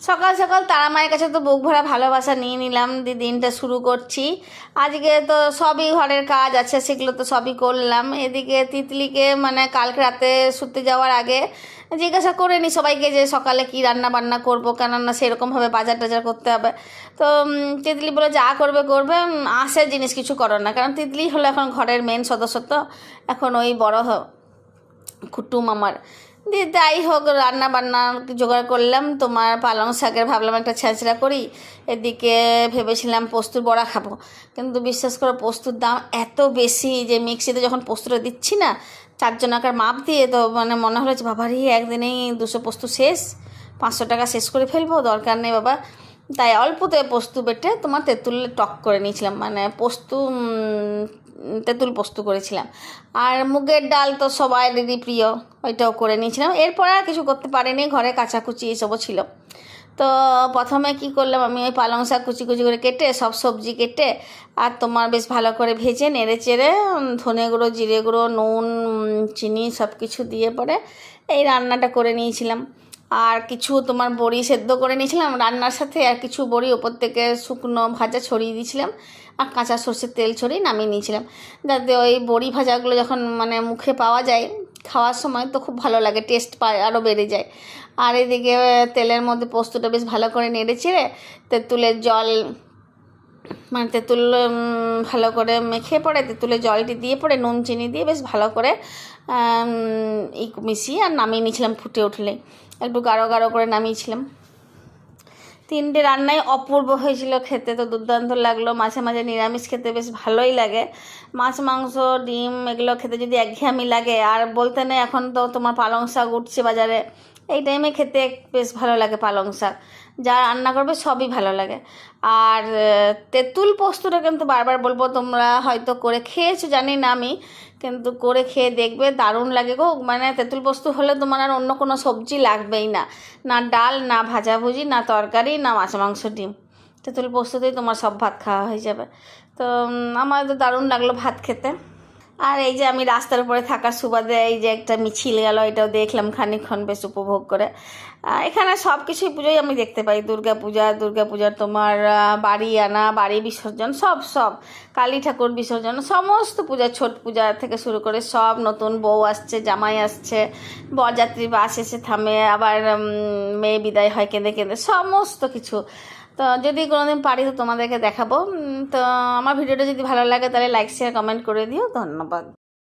সকাল সকাল তারা মায়ের কাছে তো বুক ভরা ভালোবাসা নিয়ে নিলাম, দিনটা শুরু করছি। আজকে তো সবই ঘরের কাজ আছে, সেগুলো তো সবই করলাম। এদিকে তিতলিকে মানে কালকে রাতে শুতে যাওয়ার আগে জিজ্ঞাসা করে নি সবাইকে যে সকালে কি রান্না বান্না করবো, কেননা সেরকমভাবে বাজার টাজার করতে হবে। তো তিতলি বলে যা করবে করবে, আঁশের জিনিস কিছু করো না, কারণ তিতলি হলো এখন ঘরের মেন সদস্য, তো এখন ওই বড় কুটুম আমার। দিয়ে যাই হোক, রান্না বান্না জোগাড় করলাম। তোমার পালং শাকের ভাবলাম একটা ছেঁচড়া করি, এদিকে ভেবেছিলাম পোস্তুর বড়া খাবো, কিন্তু বিশ্বাস করো পোস্তুর দাম এত বেশি যে মিক্সিতে যখন পোস্তুটা দিচ্ছি না 4 জনাকার মাপ দিয়ে, তো মানে মনে হলো যে বাবারই একদিনেই 200 পোস্ত শেষ, 500 টাকা শেষ করে ফেলবো, দরকার নেই বাবা। তাই অল্পতে পোস্ত বেটে তোমার তেঁতুল টক করে নিয়েছিলাম, মানে তেঁতুল পোস্ত করেছিলাম। আর মুগের ডাল তো সবাইয়েরই প্রিয়, ওইটাও করে নিয়েছিলাম। এরপর আর কিছু করতে পারিনি, ঘরে কাচাকুচি এসবও ছিল। তো প্রথমে কি করলাম, আমি ওই পালং শাক কুচি কুচি করে কেটে সব সবজি কেটে আর তোমার বেশ ভালো করে ভেজে নেড়ে চেড়ে ধনে গুঁড়ো, জিরে গুঁড়ো, নুন, চিনি সব কিছু দিয়ে পরে এই রান্নাটা করে নিয়েছিলাম। আর কিছু তোমার বড়ি সেদ্ধ করে নিয়েছিলাম রান্নার সাথে, আর কিছু বড়ি ওপর থেকে শুকনো ভাজা ছড়িয়ে দিয়েছিলাম, আর কাঁচা সর্ষের তেল ছড়িয়ে নামিয়ে নিয়েছিলাম, যাতে ওই বড়ি ভাজাগুলো যখন মানে মুখে পাওয়া যায় খাওয়ার সময় তো খুব ভালো লাগে, টেস্ট পায় আরও বেড়ে যায়। আর এদিকে তেলের মধ্যে পোস্তটা বেশ ভালো করে নেড়ে চেড়ে তেঁতুলের জল, মানে তেঁতুল ভালো করে মেখে পরে তেঁতুলের জলটি দিয়ে পরে নুন চিনি দিয়ে বেশ ভালো করে মিশিয়ে আর নামিয়ে নিয়েছিলাম। ফুটে উঠলে একটু গাঢ় গাঢ় করে নামিয়েছিলাম। 3টে রান্নাই অপূর্ব হয়েছিল, খেতে তো দুর্দান্ত লাগলো। মাঝে মাঝে নিরামিষ খেতে বেশ ভালোই লাগে, মাছ মাংস ডিম এগুলো খেতে যদি একঘেয়েমি লাগে, আর বলতে নেই এখন তো তোমার পালং শাক উঠছে বাজারে, এই টাইমে খেতে বেশ ভালো লাগে পালং শাক, যা রান্না করবে সবই ভালো লাগে। আর তেঁতুল পোস্তটা কিন্তু বারবার বলবো, তোমরা হয়তো করে খেয়েছো জানি না আমি, কিন্তু করে খেয়ে দেখবে দারুণ লাগে গো। মানে তেঁতুল পোস্ত হলে তোমার আর অন্য কোনো সবজি লাগবেই না, না ডাল, না ভাজাভুজি, না তরকারি, না মাছ মাংস ডিম, তেঁতুল পোস্ততেই তোমার সব ভাত খাওয়া হয়ে যাবে। তো আমার তো দারুণ লাগলো ভাত খেতে। আর এই যে আমি রাস্তার উপরে থাকার সুবাদে এই যে একটা মিছিল গেল, এটাও দেখলাম খানিকক্ষণ বেশ উপভোগ করে। এখানে সব কিছুই পুজোই আমি দেখতে পাই, দুর্গাপূজার তোমার বাড়ি আনা, বাড়ি বিসর্জন, সব কালী ঠাকুর বিসর্জন, সমস্ত পূজা, ছট পূজা থেকে শুরু করে সব, নতুন বউ আসছে, জামাই আসছে, বরযাত্রী বাস এসে থামে, আবার মেয়ে বিদায় হয় কেঁদে কেঁদে, সমস্ত কিছু। তো যদি কোনোদিন পারি তো তোমাদেরকে দেখাবো। তো আমার ভিডিওটা যদি ভালো লাগে তাহলে লাইক শেয়ার কমেন্ট করে দিও। ধন্যবাদ।